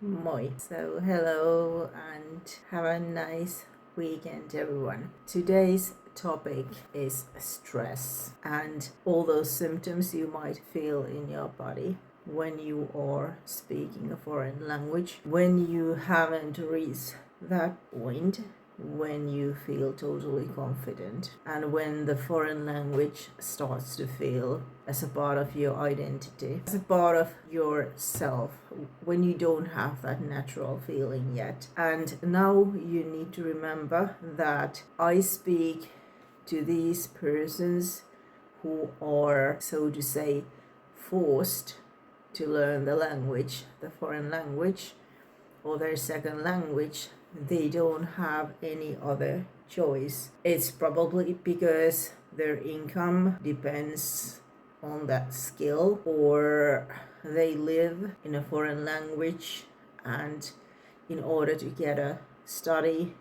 Moi. So, hello and have a nice weekend, everyone. Today's topic is stress and all those symptoms you might feel in your body when you are speaking a foreign language, when you haven't reached that point, when you feel totally confident, and when the foreign language starts to feel as a part of your identity, as a part of yourself, when you don't have that natural feeling yet. And now you need to remember that I speak to these persons who are, so to say, forced to learn the language, the foreign language, or their second language. They don't have any other choice. It's probably because their income depends on that skill, or they live in a foreign language, and in order to get a study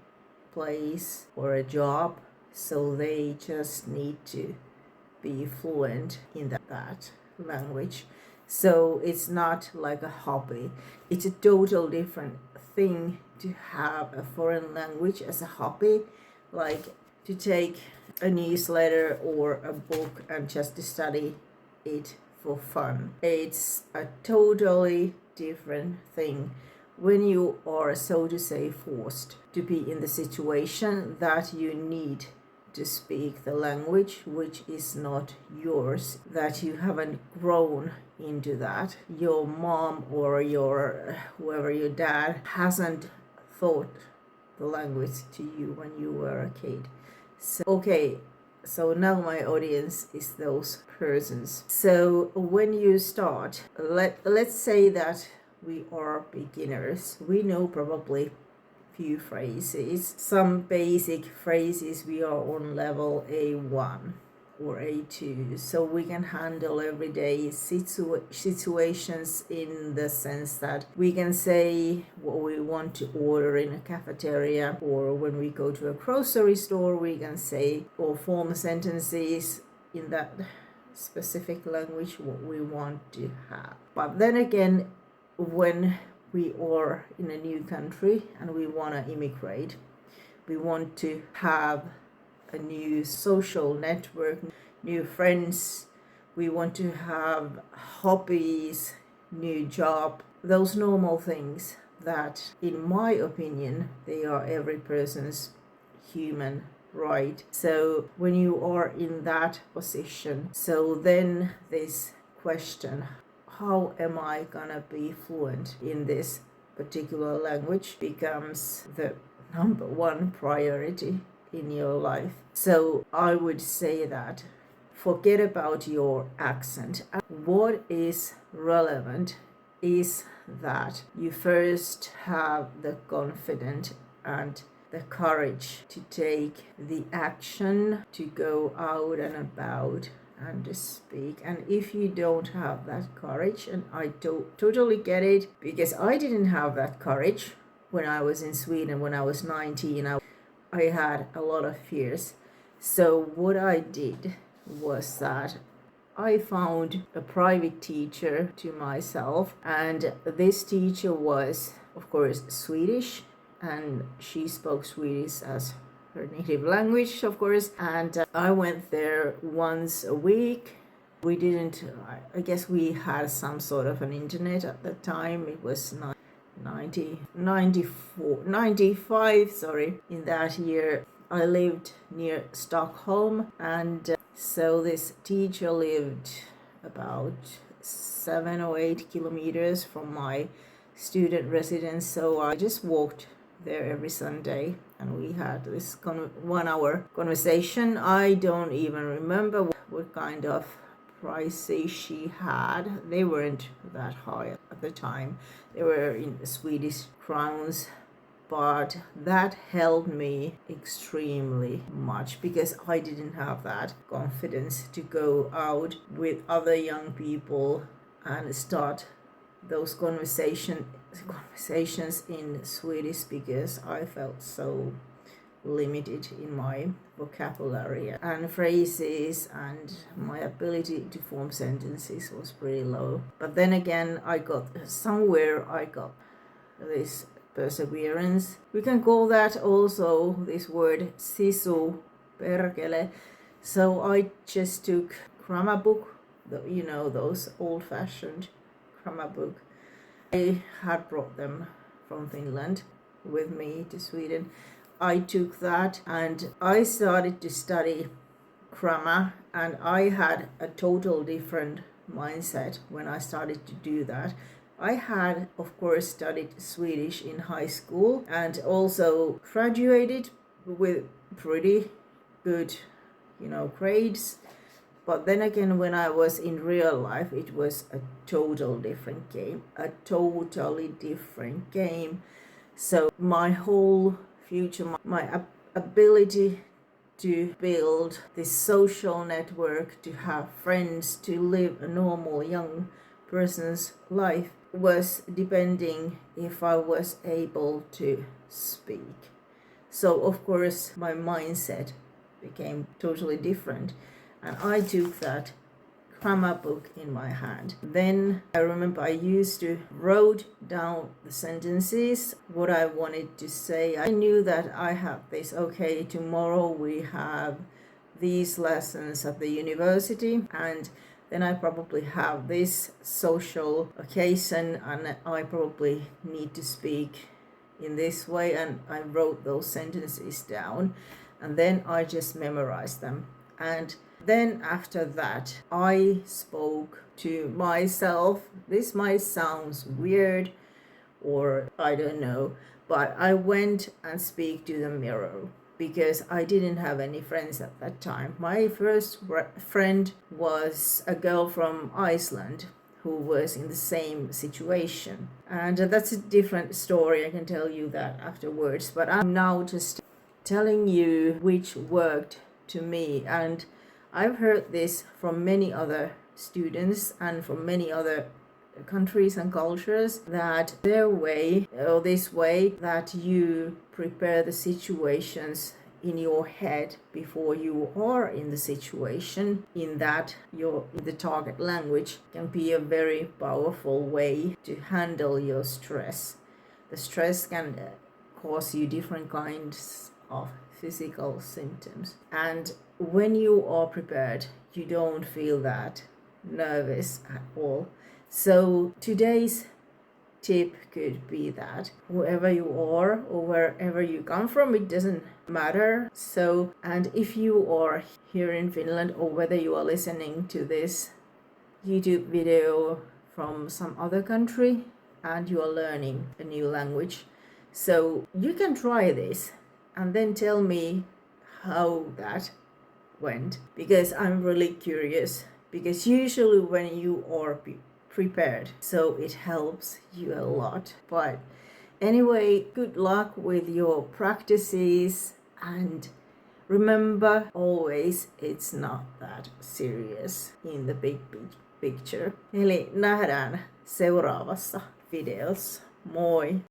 place or a job, so they just need to be fluent in that language. So it's not like a hobby. It's a total different thing to have a foreign language as a hobby, like to take a newsletter or a book and just to study it for fun. It's a totally different thing when you are, so to say, forced to be in the situation that you need to speak the language which is not yours, that you haven't grown into that. Your mom or your your dad hasn't taught the language to you when you were a kid. So now my audience is those persons. So when you start, let's say that we are beginners. We know probably few phrases, some basic phrases. We are on level A1 or A2, so we can handle everyday situations in the sense that we can say what we want to order in a cafeteria, or when we go to a grocery store we can say or form sentences in that specific language what we want to have. But then again, when we are in a new country and we want to immigrate, we want to have a new social network, new friends, we want to have hobbies, new job, those normal things that, in my opinion, they are every person's human right. So when you are in that position, so then this question, how am I gonna be fluent in this particular language, becomes the number one priority in your life. So I would say that forget about your accent. What is relevant is that you first have the confidence and the courage to take the action to go out and about and to speak. And if you don't have that courage, and I totally get it, because I didn't have that courage when I was in Sweden. When I was 19, I had a lot of fears. So what I did was that I found a private teacher to myself, and this teacher was, of course, Swedish, and she spoke Swedish as her native language, of course. And I went there once a week. We didn't, I guess we had some sort of an internet at the time. It was 95, sorry. In that year, I lived near Stockholm, and so this teacher lived about 7 or 8 kilometers from my student residence. So I just walked there every Sunday, and we had this 1 hour conversation. I don't even remember what kind of prices she had. They weren't that high at the time. They were in Swedish crowns, but that helped me extremely much because I didn't have that confidence to go out with other young people and start those conversations in Swedish, because I felt so limited in my vocabulary and phrases, and my ability to form sentences was pretty low. But then again, I got this perseverance. We can call that also this word sisu, perkele. So I just took grammar book, those old-fashioned grammar book. I had brought them from Finland with me to Sweden. I took that and I started to study grammar, and I had a total different mindset when I started to do that. I had, of course, studied Swedish in high school and also graduated with pretty good, grades. But then again, when I was in real life, it was a totally different game. So my whole future, my ability to build this social network, to have friends, to live a normal young person's life was depending if I was able to speak. So of course my mindset became totally different, and I took that grammar book in my hand. Then I remember I used to wrote down the sentences, what I wanted to say. I knew that I have this, okay, tomorrow we have these lessons at the university, and then I probably have this social occasion and I probably need to speak in this way, and I wrote those sentences down and then I just memorized them. And then after that, I spoke to myself. This might sound weird or I don't know, but I went and speak to the mirror because I didn't have any friends at that time. My first friend was a girl from Iceland who was in the same situation. And that's a different story. I can tell you that afterwards. But I'm now just telling you which worked to me. And I've heard this from many other students and from many other countries and cultures, that their way or this way that you prepare the situations in your head before you are in the situation, in that your the target language can be a very powerful way to handle your stress. The stress can cause you different kinds of physical symptoms, and when you are prepared you don't feel that nervous at all. So today's tip could be that whoever you are or wherever you come from, it doesn't matter. So, and if you are here in Finland, or whether you are listening to this YouTube video from some other country and you are learning a new language, so you can try this and then tell me how that went, because I'm really curious, because usually when you are prepared, so it helps you a lot. But anyway, good luck with your practices, and remember always it's not that serious in the big picture. Eli nähdään seuraavassa videossa. Moi!